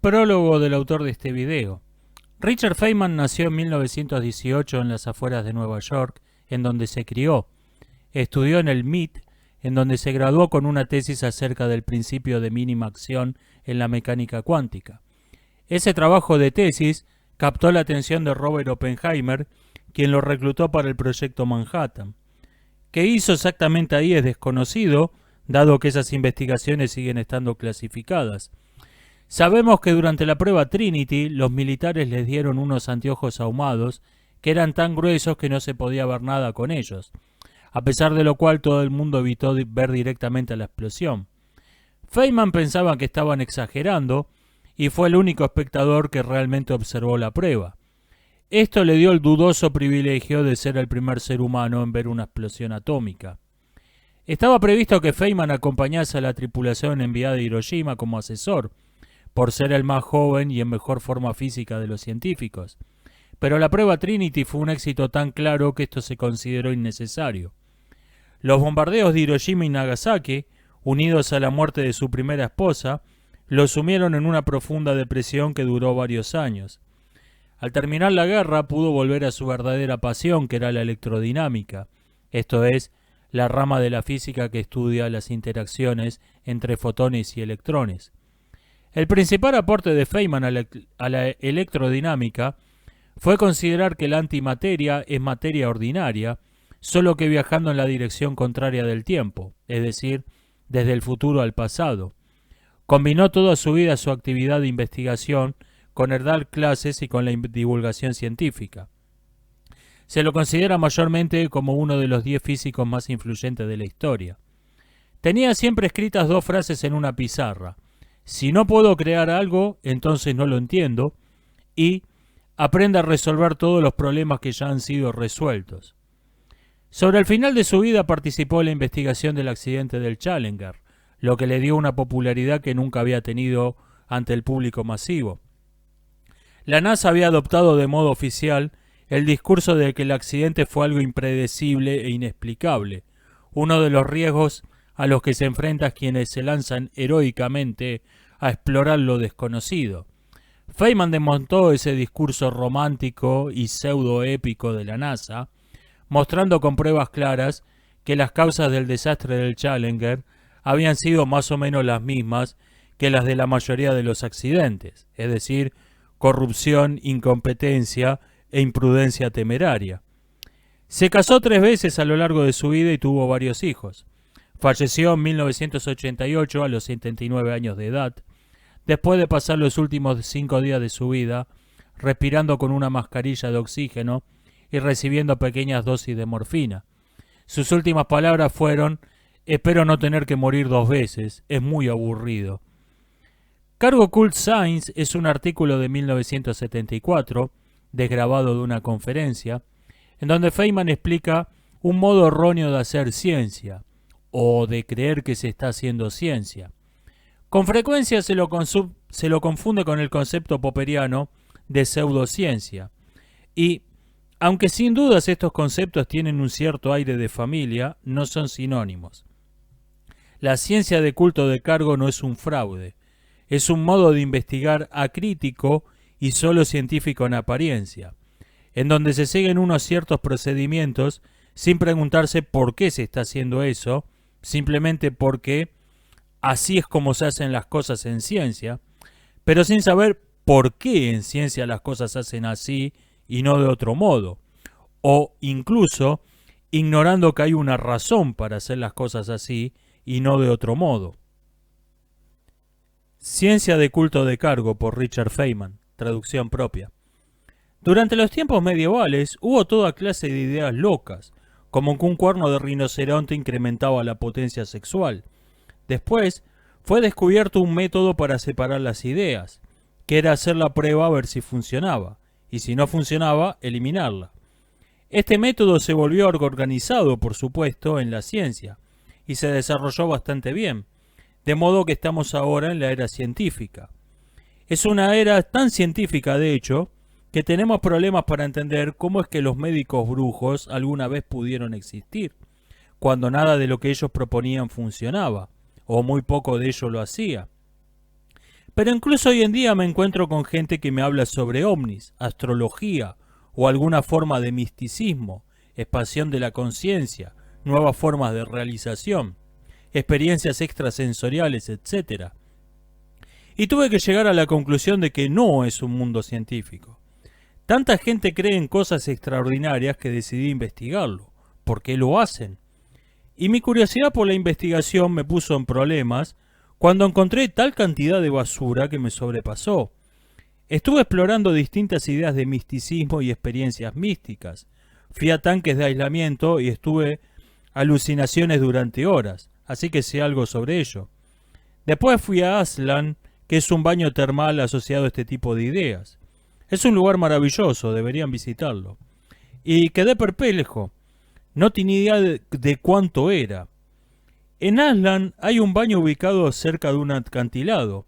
Prólogo del autor de este video. Richard Feynman nació en 1918 en las afueras de Nueva York, en donde se crió. Estudió en el MIT, en donde se graduó con una tesis acerca del principio de mínima acción en la mecánica cuántica. Ese trabajo de tesis captó la atención de Robert Oppenheimer, quien lo reclutó para el proyecto Manhattan. ¿Qué hizo exactamente ahí es desconocido, dado que esas investigaciones siguen estando clasificadas? Sabemos que durante la prueba Trinity, los militares les dieron unos anteojos ahumados que eran tan gruesos que no se podía ver nada con ellos, a pesar de lo cual todo el mundo evitó ver directamente la explosión. Feynman pensaba que estaban exagerando y fue el único espectador que realmente observó la prueba. Esto le dio el dudoso privilegio de ser el primer ser humano en ver una explosión atómica. Estaba previsto que Feynman acompañase a la tripulación enviada a Hiroshima como asesor, por ser el más joven y en mejor forma física de los científicos. Pero la prueba Trinity fue un éxito tan claro que esto se consideró innecesario. Los bombardeos de Hiroshima y Nagasaki, unidos a la muerte de su primera esposa, lo sumieron en una profunda depresión que duró varios años. Al terminar la guerra pudo volver a su verdadera pasión, que era la electrodinámica, esto es, la rama de la física que estudia las interacciones entre fotones y electrones. El principal aporte de Feynman a la electrodinámica fue considerar que la antimateria es materia ordinaria, solo que viajando en la dirección contraria del tiempo, es decir, desde el futuro al pasado. Combinó toda su vida su actividad de investigación con el dar clases y con la divulgación científica. Se lo considera mayormente como uno de los 10 físicos más influyentes de la historia. Tenía siempre escritas 2 frases en una pizarra: si no puedo crear algo, entonces no lo entiendo, y aprende a resolver todos los problemas que ya han sido resueltos. Sobre el final de su vida participó en la investigación del accidente del Challenger, lo que le dio una popularidad que nunca había tenido ante el público masivo. La NASA había adoptado de modo oficial el discurso de que el accidente fue algo impredecible e inexplicable, uno de los riesgos a los que se enfrentan quienes se lanzan heroicamente a explorar lo desconocido. Feynman desmontó ese discurso romántico y pseudoépico de la NASA, mostrando con pruebas claras que las causas del desastre del Challenger habían sido más o menos las mismas que las de la mayoría de los accidentes, es decir, corrupción, incompetencia e imprudencia temeraria. Se casó 3 veces a lo largo de su vida y tuvo varios hijos. Falleció en 1988 a los 79 años de edad, después de pasar los últimos 5 días de su vida respirando con una mascarilla de oxígeno y recibiendo pequeñas dosis de morfina. Sus últimas palabras fueron: espero no tener que morir 2 veces, es muy aburrido. Cargo Cult Science es un artículo de 1974, desgrabado de una conferencia, en donde Feynman explica un modo erróneo de hacer ciencia, o de creer que se está haciendo ciencia. Con frecuencia se lo confunde con el concepto popperiano de pseudociencia, y, aunque sin dudas estos conceptos tienen un cierto aire de familia, no son sinónimos. La ciencia de culto de cargo no es un fraude, es un modo de investigar acrítico y solo científico en apariencia, en donde se siguen unos ciertos procedimientos sin preguntarse por qué se está haciendo eso, simplemente porque así es como se hacen las cosas en ciencia, pero sin saber por qué en ciencia las cosas se hacen así y no de otro modo, o incluso ignorando que hay una razón para hacer las cosas así y no de otro modo. Ciencia de culto de cargo por Richard Feynman, traducción propia. Durante los tiempos medievales hubo toda clase de ideas locas, como que un cuerno de rinoceronte incrementaba la potencia sexual. Después fue descubierto un método para separar las ideas, que era hacer la prueba a ver si funcionaba, y si no funcionaba, eliminarla. Este método se volvió algo organizado, por supuesto, en la ciencia, y se desarrolló bastante bien, de modo que estamos ahora en la era científica. Es una era tan científica, de hecho, que tenemos problemas para entender cómo es que los médicos brujos alguna vez pudieron existir, cuando nada de lo que ellos proponían funcionaba, o muy poco de ello lo hacía. Pero incluso hoy en día me encuentro con gente que me habla sobre ovnis, astrología o alguna forma de misticismo, expansión de la conciencia, nuevas formas de realización, experiencias extrasensoriales, etc. Y tuve que llegar a la conclusión de que no es un mundo científico. Tanta gente cree en cosas extraordinarias que decidí investigarlo. ¿Por qué lo hacen? Y mi curiosidad por la investigación me puso en problemas cuando encontré tal cantidad de basura que me sobrepasó. Estuve explorando distintas ideas de misticismo y experiencias místicas. Fui a tanques de aislamiento y estuve alucinaciones durante horas, así que sé algo sobre ello. Después fui a Aslan, que es un baño termal asociado a este tipo de ideas. Es un lugar maravilloso, deberían visitarlo. Y quedé perplejo. No tenía idea de cuánto era. En Aslan hay un baño ubicado cerca de un acantilado,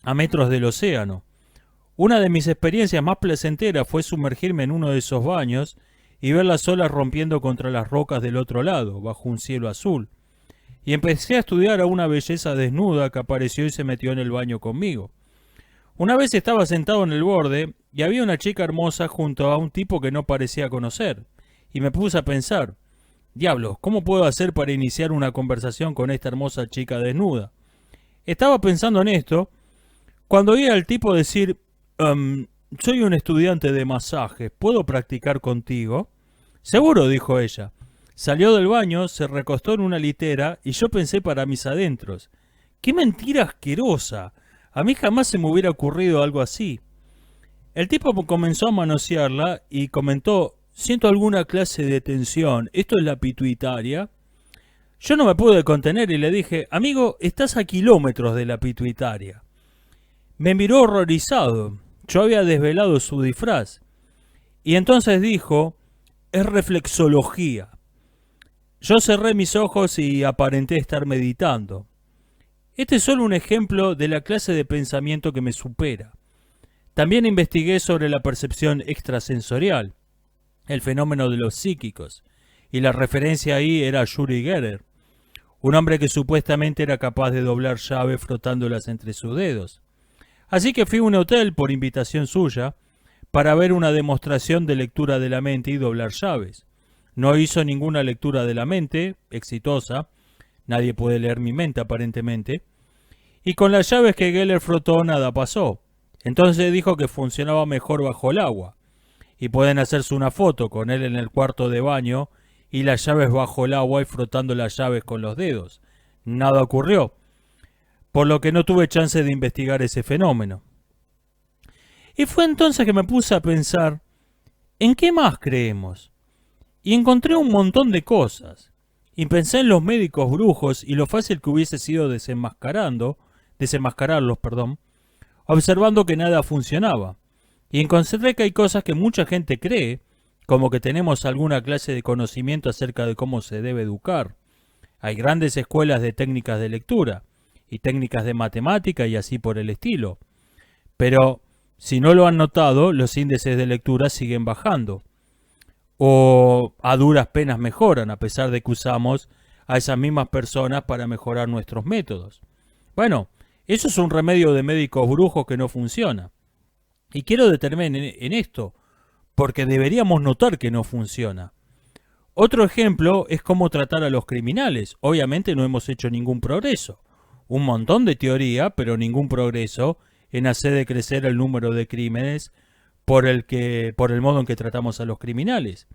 a metros del océano. Una de mis experiencias más placenteras fue sumergirme en uno de esos baños y ver las olas rompiendo contra las rocas del otro lado, bajo un cielo azul. Y empecé a estudiar a una belleza desnuda que apareció y se metió en el baño conmigo. Una vez estaba sentado en el borde y había una chica hermosa junto a un tipo que no parecía conocer. Y me puse a pensar, diablos, ¿cómo puedo hacer para iniciar una conversación con esta hermosa chica desnuda? Estaba pensando en esto cuando oí al tipo decir, soy un estudiante de masajes, ¿puedo practicar contigo? Seguro, dijo ella. Salió del baño, se recostó en una litera y yo pensé para mis adentros, ¡qué mentira asquerosa! A mí jamás se me hubiera ocurrido algo así. El tipo comenzó a manosearla y comentó, siento alguna clase de tensión, ¿esto es la pituitaria? Yo no me pude contener y le dije, amigo, estás a kilómetros de la pituitaria. Me miró horrorizado, yo había desvelado su disfraz. Y entonces dijo, es reflexología. Yo cerré mis ojos y aparenté estar meditando. Este es solo un ejemplo de la clase de pensamiento que me supera. También investigué sobre la percepción extrasensorial, el fenómeno de los psíquicos, y la referencia ahí era Uri Geller, un hombre que supuestamente era capaz de doblar llaves frotándolas entre sus dedos. Así que fui a un hotel por invitación suya para ver una demostración de lectura de la mente y doblar llaves. No hizo ninguna lectura de la mente, exitosa, nadie puede leer mi mente aparentemente, y con las llaves que Geller frotó nada pasó. Entonces dijo que funcionaba mejor bajo el agua. Y pueden hacerse una foto con él en el cuarto de baño y las llaves bajo el agua y frotando las llaves con los dedos. Nada ocurrió, por lo que no tuve chance de investigar ese fenómeno. Y fue entonces que me puse a pensar, ¿en qué más creemos? Y encontré un montón de cosas. Y pensé en los médicos brujos y lo fácil que hubiese sido desenmascararlos, observando que nada funcionaba. Y encontré que hay cosas que mucha gente cree, como que tenemos alguna clase de conocimiento acerca de cómo se debe educar. Hay grandes escuelas de técnicas de lectura, y técnicas de matemática y así por el estilo. Pero, si no lo han notado, los índices de lectura siguen bajando. O a duras penas mejoran, a pesar de que usamos a esas mismas personas para mejorar nuestros métodos. Bueno, eso es un remedio de médicos brujos que no funciona. Y quiero detenerme en esto, porque deberíamos notar que no funciona. Otro ejemplo es cómo tratar a los criminales. Obviamente no hemos hecho ningún progreso. Un montón de teoría, pero ningún progreso en hacer de crecer el número de crímenes por el modo en que tratamos a los criminales.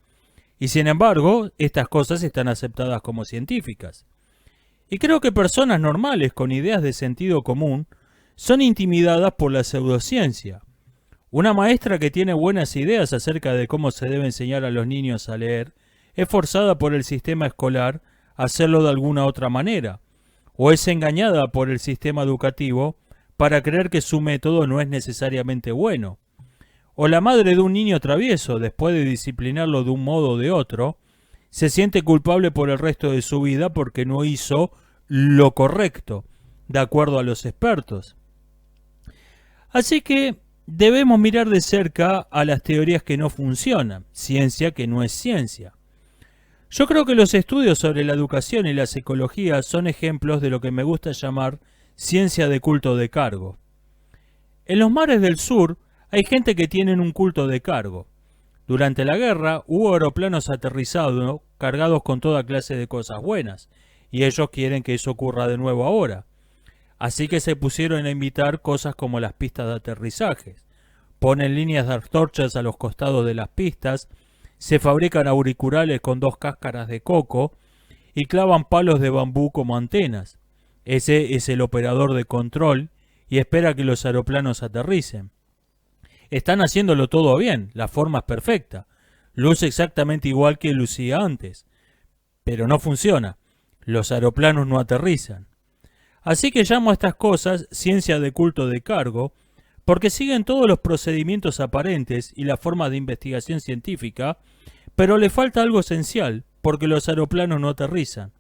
Y sin embargo, estas cosas están aceptadas como científicas. Y creo que personas normales con ideas de sentido común son intimidadas por la pseudociencia. Una maestra que tiene buenas ideas acerca de cómo se debe enseñar a los niños a leer es forzada por el sistema escolar a hacerlo de alguna otra manera, o es engañada por el sistema educativo para creer que su método no es necesariamente bueno. O la madre de un niño travieso, después de disciplinarlo de un modo o de otro, se siente culpable por el resto de su vida porque no hizo lo correcto, de acuerdo a los expertos. Así que debemos mirar de cerca a las teorías que no funcionan, ciencia que no es ciencia. Yo creo que los estudios sobre la educación y la psicología son ejemplos de lo que me gusta llamar ciencia de culto de cargo. En los mares del sur hay gente que tienen un culto de cargo. Durante la guerra hubo aeroplanos aterrizados cargados con toda clase de cosas buenas, y ellos quieren que eso ocurra de nuevo ahora. Así que se pusieron a invitar cosas como las pistas de aterrizajes. Ponen líneas de antorchas a los costados de las pistas, se fabrican auriculares con 2 cáscaras de coco y clavan palos de bambú como antenas. Ese es el operador de control y espera que los aeroplanos aterricen. Están haciéndolo todo bien, la forma es perfecta, luce exactamente igual que lucía antes, pero no funciona, los aeroplanos no aterrizan. Así que llamo a estas cosas ciencia de culto de cargo, porque siguen todos los procedimientos aparentes y la forma de investigación científica, pero le falta algo esencial, porque los aeroplanos no aterrizan.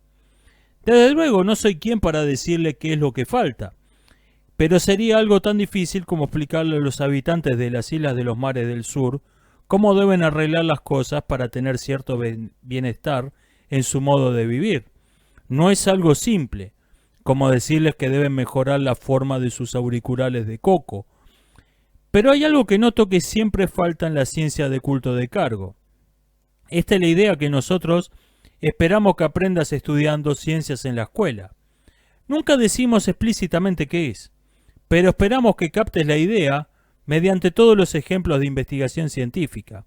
Desde luego no soy quien para decirle qué es lo que falta, pero sería algo tan difícil como explicarle a los habitantes de las islas de los mares del sur cómo deben arreglar las cosas para tener cierto bienestar en su modo de vivir. No es algo simple, como decirles que deben mejorar la forma de sus auriculares de coco. Pero hay algo que noto que siempre falta en la ciencia de culto de cargo. Esta es la idea que nosotros esperamos que aprendas estudiando ciencias en la escuela. Nunca decimos explícitamente qué es, pero esperamos que captes la idea mediante todos los ejemplos de investigación científica.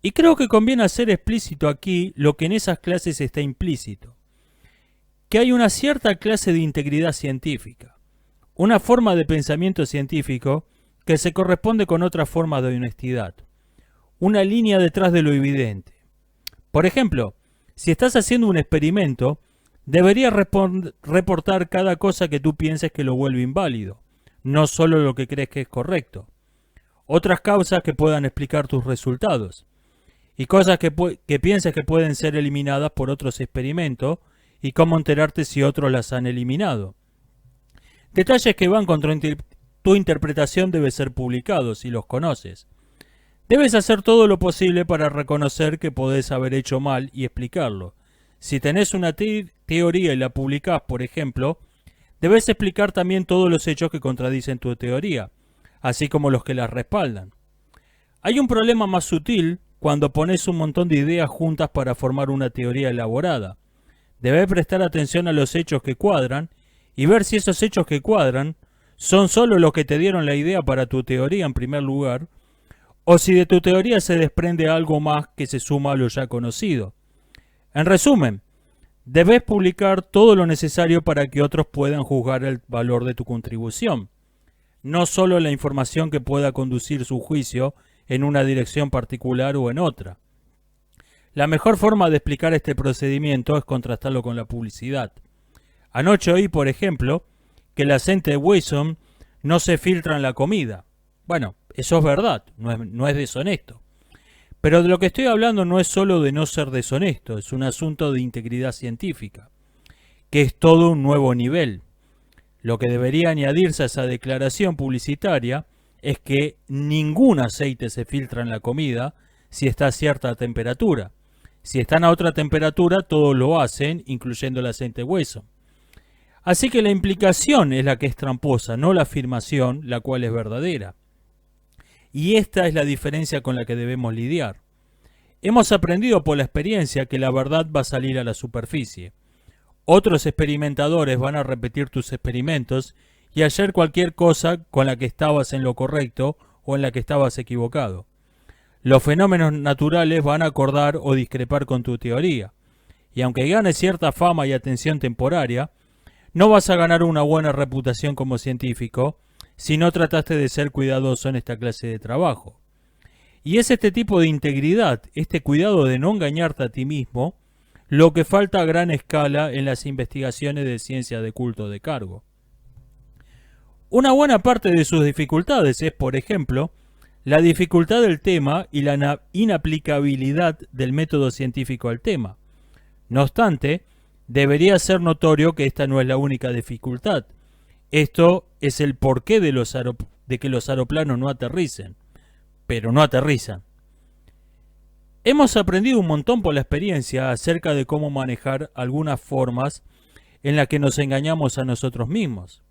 Y creo que conviene hacer explícito aquí lo que en esas clases está implícito, que hay una cierta clase de integridad científica, una forma de pensamiento científico que se corresponde con otra forma de honestidad, una línea detrás de lo evidente. Por ejemplo, si estás haciendo un experimento, deberías reportar cada cosa que tú pienses que lo vuelve inválido, no solo lo que crees que es correcto. Otras causas que puedan explicar tus resultados, y cosas que pienses que pueden ser eliminadas por otros experimentos, y cómo enterarte si otros las han eliminado. Detalles que van contra tu interpretación deben ser publicados si los conoces. Debes hacer todo lo posible para reconocer que podés haber hecho mal y explicarlo. Si tenés una teoría y la publicás, por ejemplo, debes explicar también todos los hechos que contradicen tu teoría, así como los que la respaldan. Hay un problema más sutil cuando pones un montón de ideas juntas para formar una teoría elaborada. Debes prestar atención a los hechos que cuadran y ver si esos hechos que cuadran son solo los que te dieron la idea para tu teoría en primer lugar, o si de tu teoría se desprende algo más que se suma a lo ya conocido. En resumen, debes publicar todo lo necesario para que otros puedan juzgar el valor de tu contribución, no solo la información que pueda conducir su juicio en una dirección particular o en otra. La mejor forma de explicar este procedimiento es contrastarlo con la publicidad. Anoche oí, por ejemplo, que el aceite de Wilson no se filtra en la comida. Bueno, eso es verdad, no es deshonesto. Pero de lo que estoy hablando no es solo de no ser deshonesto, es un asunto de integridad científica, que es todo un nuevo nivel. Lo que debería añadirse a esa declaración publicitaria es que ningún aceite se filtra en la comida si está a cierta temperatura. Si están a otra temperatura, todos lo hacen, incluyendo el aceite de hueso. Así que la implicación es la que es tramposa, no la afirmación, la cual es verdadera. Y esta es la diferencia con la que debemos lidiar. Hemos aprendido por la experiencia que la verdad va a salir a la superficie. Otros experimentadores van a repetir tus experimentos y hacer cualquier cosa con la que estabas en lo correcto o en la que estabas equivocado. Los fenómenos naturales van a acordar o discrepar con tu teoría. Y aunque ganes cierta fama y atención temporaria, no vas a ganar una buena reputación como científico si no trataste de ser cuidadoso en esta clase de trabajo. Y es este tipo de integridad, este cuidado de no engañarte a ti mismo, lo que falta a gran escala en las investigaciones de ciencia de culto de cargo. Una buena parte de sus dificultades es, por ejemplo, la dificultad del tema y la inaplicabilidad del método científico al tema. No obstante, debería ser notorio que esta no es la única dificultad. Esto es el porqué de que los aeroplanos no aterricen, pero no aterrizan. Hemos aprendido un montón por la experiencia acerca de cómo manejar algunas formas en las que nos engañamos a nosotros mismos.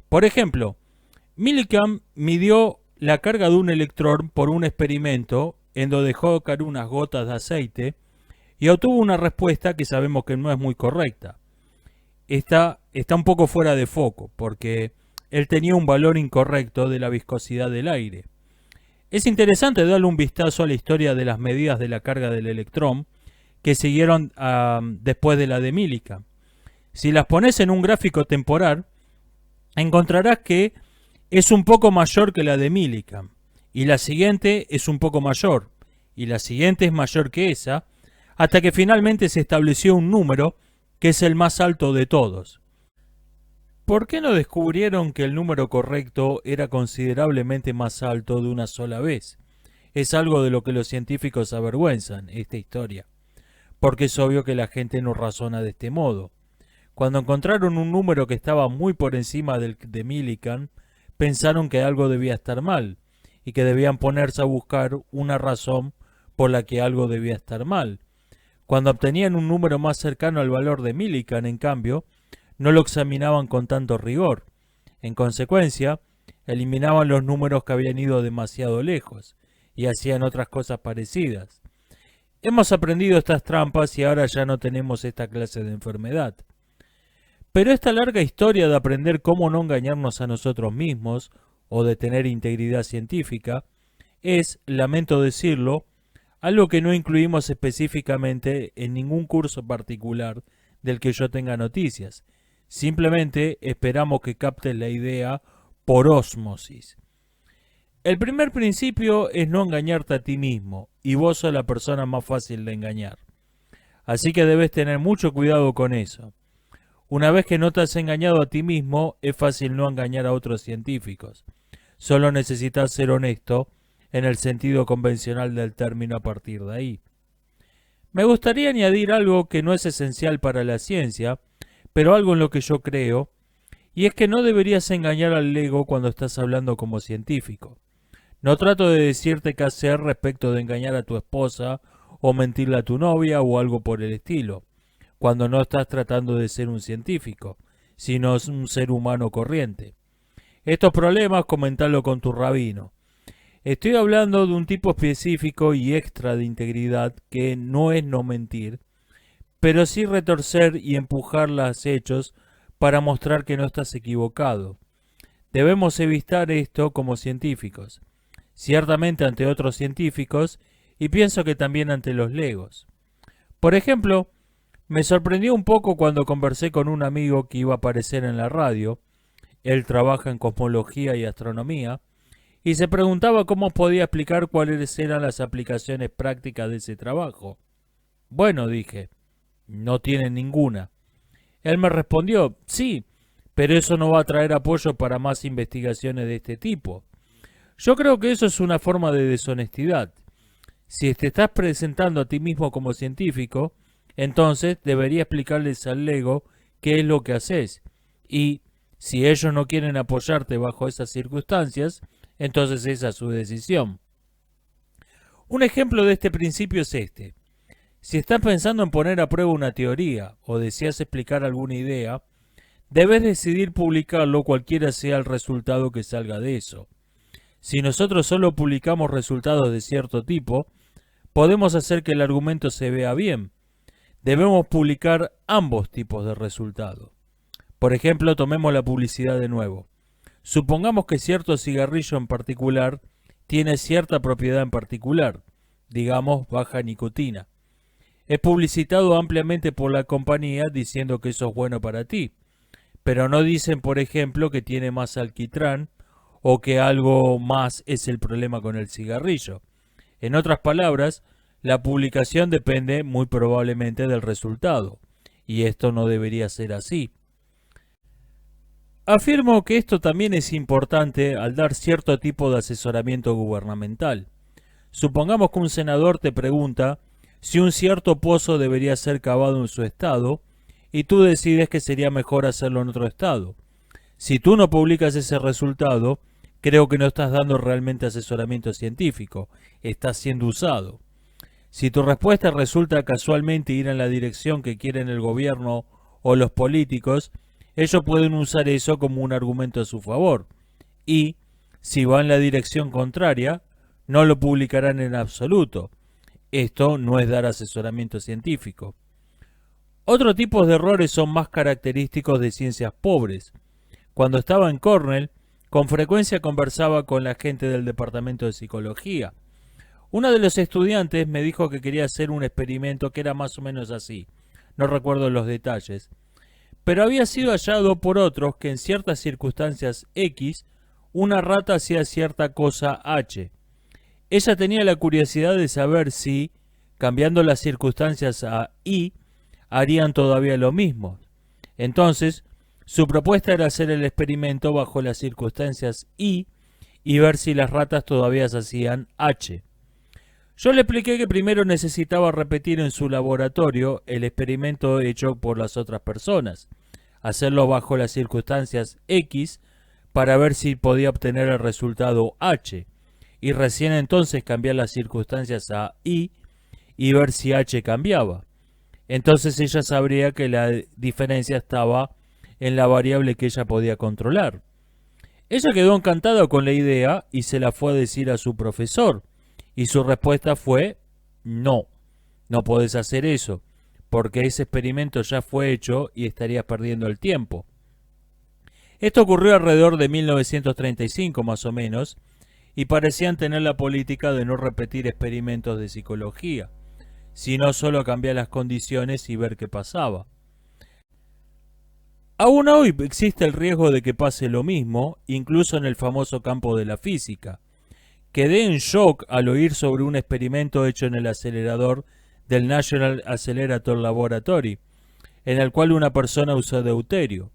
Por ejemplo, Millikan midió la carga de un electrón por un experimento en donde dejó caer unas gotas de aceite y obtuvo una respuesta que sabemos que no es muy correcta. Está un poco fuera de foco porque él tenía un valor incorrecto de la viscosidad del aire. Es interesante darle un vistazo a la historia de las medidas de la carga del electrón que siguieron después de la de Millikan. Si las pones en un gráfico temporal, encontrarás que es un poco mayor que la de Millikan, y la siguiente es un poco mayor, y la siguiente es mayor que esa, hasta que finalmente se estableció un número que es el más alto de todos. ¿Por qué no descubrieron que el número correcto era considerablemente más alto de una sola vez? Es algo de lo que los científicos se avergüenzan, esta historia, porque es obvio que la gente no razona de este modo. Cuando encontraron un número que estaba muy por encima del de Millikan, pensaron que algo debía estar mal, y que debían ponerse a buscar una razón por la que algo debía estar mal. Cuando obtenían un número más cercano al valor de Millikan, en cambio, no lo examinaban con tanto rigor. En consecuencia, eliminaban los números que habían ido demasiado lejos, y hacían otras cosas parecidas. Hemos aprendido estas trampas y ahora ya no tenemos esta clase de enfermedad. Pero esta larga historia de aprender cómo no engañarnos a nosotros mismos o de tener integridad científica es, lamento decirlo, algo que no incluimos específicamente en ningún curso particular del que yo tenga noticias. Simplemente esperamos que captes la idea por ósmosis. El primer principio es no engañarte a ti mismo, y vos sos la persona más fácil de engañar. Así que debes tener mucho cuidado con eso. Una vez que no te has engañado a ti mismo, es fácil no engañar a otros científicos. Solo necesitas ser honesto en el sentido convencional del término a partir de ahí. Me gustaría añadir algo que no es esencial para la ciencia, pero algo en lo que yo creo, y es que no deberías engañar al ego cuando estás hablando como científico. No trato de decirte qué hacer respecto de engañar a tu esposa o mentirle a tu novia o algo por el estilo, cuando no estás tratando de ser un científico, sino un ser humano corriente. Estos problemas comentalo con tu rabino. Estoy hablando de un tipo específico y extra de integridad que no es no mentir, pero sí retorcer y empujar los hechos para mostrar que no estás equivocado. Debemos evitar esto como científicos, ciertamente ante otros científicos y pienso que también ante los legos. Por ejemplo, me sorprendió un poco cuando conversé con un amigo que iba a aparecer en la radio. Él trabaja en cosmología y astronomía, y se preguntaba cómo podía explicar cuáles eran las aplicaciones prácticas de ese trabajo. Bueno, dije, no tienen ninguna. Él me respondió, sí, pero eso no va a traer apoyo para más investigaciones de este tipo. Yo creo que eso es una forma de deshonestidad. Si te estás presentando a ti mismo como científico, entonces debería explicarles al ego qué es lo que haces. Y si ellos no quieren apoyarte bajo esas circunstancias, entonces esa es su decisión. Un ejemplo de este principio es este. Si estás pensando en poner a prueba una teoría o deseas explicar alguna idea, debes decidir publicarlo cualquiera sea el resultado que salga de eso. Si nosotros solo publicamos resultados de cierto tipo, podemos hacer que el argumento se vea bien. Debemos publicar ambos tipos de resultados. Por ejemplo, tomemos la publicidad de nuevo. Supongamos que cierto cigarrillo en particular tiene cierta propiedad en particular, digamos baja nicotina. Es publicitado ampliamente por la compañía diciendo que eso es bueno para ti, pero no dicen, por ejemplo, que tiene más alquitrán o que algo más es el problema con el cigarrillo. En otras palabras, la publicación depende muy probablemente del resultado, y esto no debería ser así. Afirmo que esto también es importante al dar cierto tipo de asesoramiento gubernamental. Supongamos que un senador te pregunta si un cierto pozo debería ser cavado en su estado y tú decides que sería mejor hacerlo en otro estado. Si tú no publicas ese resultado, creo que no estás dando realmente asesoramiento científico, estás siendo usado. Si tu respuesta resulta casualmente ir en la dirección que quieren el gobierno o los políticos, ellos pueden usar eso como un argumento a su favor. y, si va en la dirección contraria, no lo publicarán en absoluto. Esto no es dar asesoramiento científico. Otros tipos de errores son más característicos de ciencias pobres. Cuando estaba en Cornell, con frecuencia conversaba con la gente del departamento de psicología. Uno de los estudiantes me dijo que quería hacer un experimento que era más o menos así. No recuerdo los detalles. Pero había sido hallado por otros que en ciertas circunstancias X, una rata hacía cierta cosa H. Ella tenía la curiosidad de saber si, cambiando las circunstancias a Y, harían todavía lo mismo. Entonces, su propuesta era hacer el experimento bajo las circunstancias Y y ver si las ratas todavía hacían H. Yo le expliqué que primero necesitaba repetir en su laboratorio el experimento hecho por las otras personas, hacerlo bajo las circunstancias X para ver si podía obtener el resultado H, y recién entonces cambiar las circunstancias a Y y ver si H cambiaba. Entonces ella sabría que la diferencia estaba en la variable que ella podía controlar. Ella quedó encantada con la idea y se la fue a decir a su profesor, y su respuesta fue: no, no podés hacer eso, porque ese experimento ya fue hecho y estarías perdiendo el tiempo. Esto ocurrió alrededor de 1935 más o menos, y parecían tener la política de no repetir experimentos de psicología, sino solo cambiar las condiciones y ver qué pasaba. Aún hoy existe el riesgo de que pase lo mismo, incluso en el famoso campo de la física. Quedé en shock al oír sobre un experimento hecho en el acelerador del National Accelerator Laboratory, en el cual una persona usó deuterio.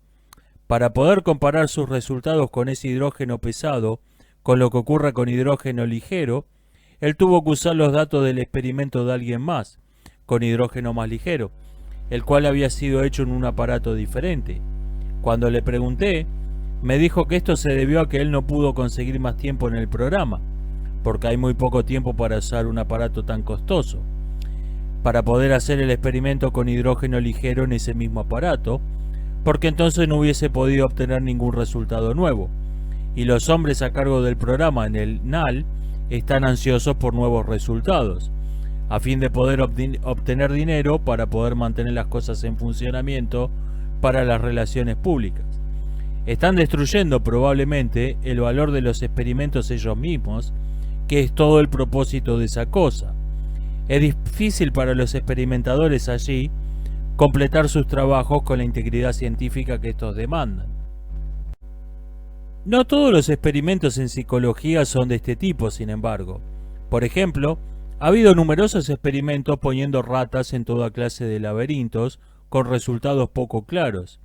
Para poder comparar sus resultados con ese hidrógeno pesado con lo que ocurre con hidrógeno ligero, él tuvo que usar los datos del experimento de alguien más, con hidrógeno más ligero, el cual había sido hecho en un aparato diferente. Cuando le pregunté, me dijo que esto se debió a que él no pudo conseguir más tiempo en el programa, porque hay muy poco tiempo para usar un aparato tan costoso, para poder hacer el experimento con hidrógeno ligero en ese mismo aparato, porque entonces no hubiese podido obtener ningún resultado nuevo, y los hombres a cargo del programa en el NAL están ansiosos por nuevos resultados, a fin de poder obtener dinero para poder mantener las cosas en funcionamiento para las relaciones públicas. Están destruyendo probablemente el valor de los experimentos ellos mismos, que es todo el propósito de esa cosa. Es difícil para los experimentadores allí completar sus trabajos con la integridad científica que estos demandan. No todos los experimentos en psicología son de este tipo, sin embargo. Por ejemplo, ha habido numerosos experimentos poniendo ratas en toda clase de laberintos con resultados poco claros.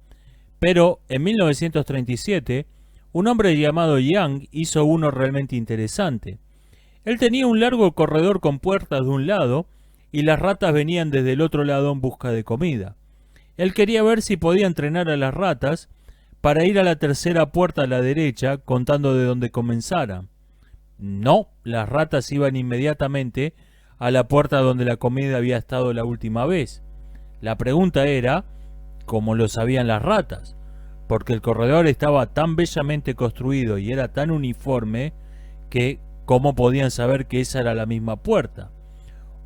Pero en 1937, un hombre llamado Young hizo uno realmente interesante. Él tenía un largo corredor con puertas de un lado y las ratas venían desde el otro lado en busca de comida. Él quería ver si podía entrenar a las ratas para ir a la tercera puerta a la derecha contando de donde comenzara. No, las ratas iban inmediatamente a la puerta donde la comida había estado la última vez. La pregunta era, ¿cómo lo sabían las ratas? Porque el corredor estaba tan bellamente construido y era tan uniforme que ¿cómo podían saber que esa era la misma puerta?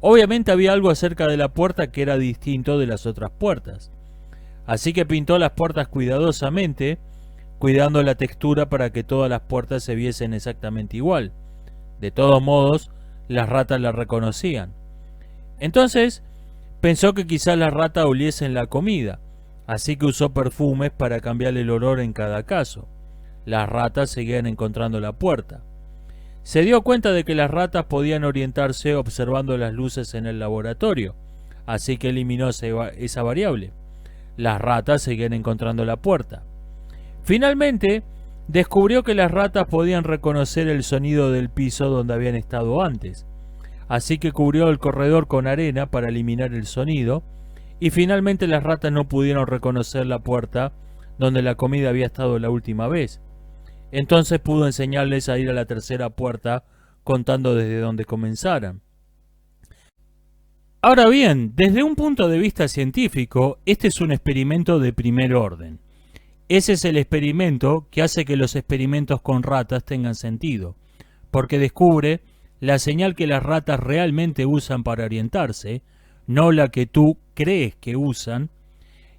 Obviamente había algo acerca de la puerta que era distinto de las otras puertas. Así que pintó las puertas cuidadosamente, cuidando la textura para que todas las puertas se viesen exactamente igual. De todos modos, las ratas la reconocían. Entonces, pensó que quizás las ratas oliesen la comida, así que usó perfumes para cambiar el olor en cada caso. Las ratas seguían encontrando la puerta. Se dio cuenta de que las ratas podían orientarse observando las luces en el laboratorio, así que eliminó esa variable. Las ratas seguían encontrando la puerta. Finalmente, descubrió que las ratas podían reconocer el sonido del piso donde habían estado antes, así que cubrió el corredor con arena para eliminar el sonido, y finalmente las ratas no pudieron reconocer la puerta donde la comida había estado la última vez. Entonces pudo enseñarles a ir a la tercera puerta contando desde donde comenzaran. Ahora bien, desde un punto de vista científico, este es un experimento de primer orden. Ese es el experimento que hace que los experimentos con ratas tengan sentido, porque descubre la señal que las ratas realmente usan para orientarse, no la que tú crees que usan,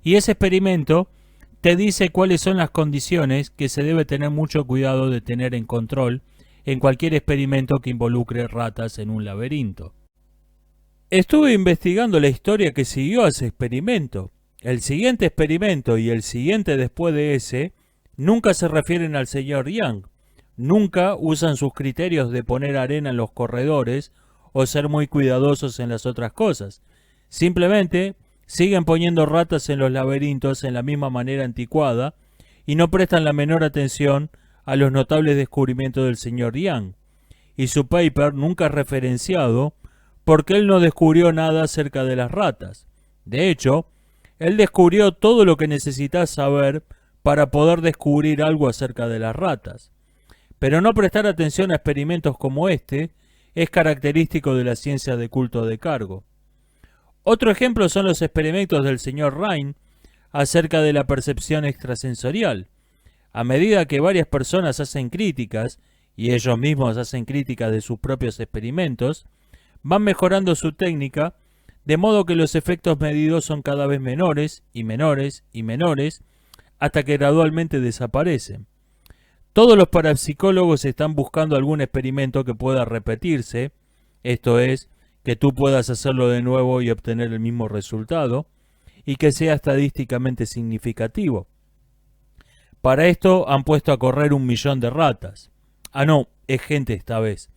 y ese experimento te dice cuáles son las condiciones que se debe tener mucho cuidado de tener en control en cualquier experimento que involucre ratas en un laberinto. Estuve investigando la historia que siguió a ese experimento. El siguiente experimento y el siguiente después de ese nunca se refieren al señor Young. Nunca usan sus criterios de poner arena en los corredores o ser muy cuidadosos en las otras cosas. Simplemente siguen poniendo ratas en los laberintos en la misma manera anticuada y no prestan la menor atención a los notables descubrimientos del señor Young. Y su paper nunca es referenciado porque él no descubrió nada acerca de las ratas. De hecho, él descubrió todo lo que necesitas saber para poder descubrir algo acerca de las ratas. Pero no prestar atención a experimentos como este es característico de la ciencia de culto de cargo. Otro ejemplo son los experimentos del señor Rhine acerca de la percepción extrasensorial. A medida que varias personas hacen críticas, y ellos mismos hacen críticas de sus propios experimentos, van mejorando su técnica, de modo que los efectos medidos son cada vez menores y menores y menores, hasta que gradualmente desaparecen. Todos los parapsicólogos están buscando algún experimento que pueda repetirse, esto es, que tú puedas hacerlo de nuevo y obtener el mismo resultado, y que sea estadísticamente significativo. Para esto han puesto a correr 1 millón de ratas. Ah, no, es gente esta vez.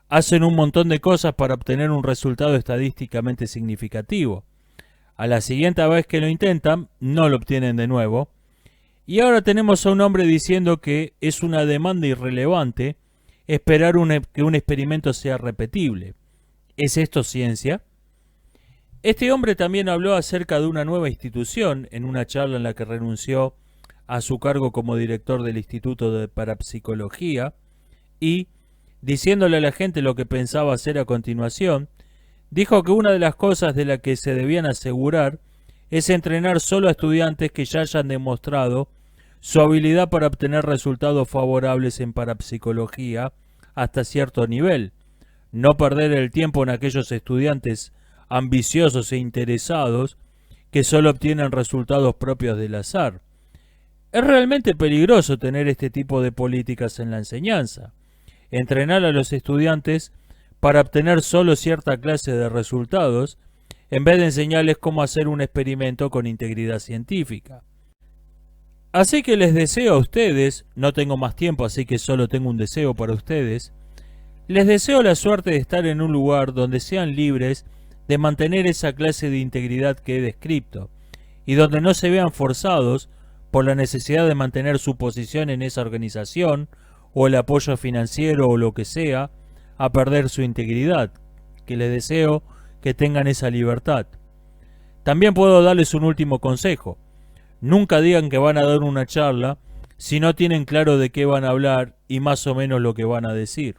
Hacen un montón de cosas para obtener un resultado estadísticamente significativo. A la siguiente vez que lo intentan, no lo obtienen de nuevo. Y ahora tenemos a un hombre diciendo que es una demanda irrelevante esperar que un experimento sea repetible. ¿Es esto ciencia? Este hombre también habló acerca de una nueva institución en una charla en la que renunció a su cargo como director del Instituto de Parapsicología y, diciéndole a la gente lo que pensaba hacer a continuación, dijo que una de las cosas de las que se debían asegurar es entrenar solo a estudiantes que ya hayan demostrado su habilidad para obtener resultados favorables en parapsicología hasta cierto nivel. No perder el tiempo en aquellos estudiantes ambiciosos e interesados que solo obtienen resultados propios del azar. Es realmente peligroso tener este tipo de políticas en la enseñanza. Entrenar a los estudiantes para obtener solo cierta clase de resultados, en vez de enseñarles cómo hacer un experimento con integridad científica. Así que les deseo a ustedes, no tengo más tiempo así que solo tengo un deseo para ustedes, les deseo la suerte de estar en un lugar donde sean libres de mantener esa clase de integridad que he descrito, y donde no se vean forzados por la necesidad de mantener su posición en esa organización, o el apoyo financiero o lo que sea, a perder su integridad, que les deseo que tengan esa libertad. También puedo darles un último consejo. Nunca digan que van a dar una charla si no tienen claro de qué van a hablar y más o menos lo que van a decir.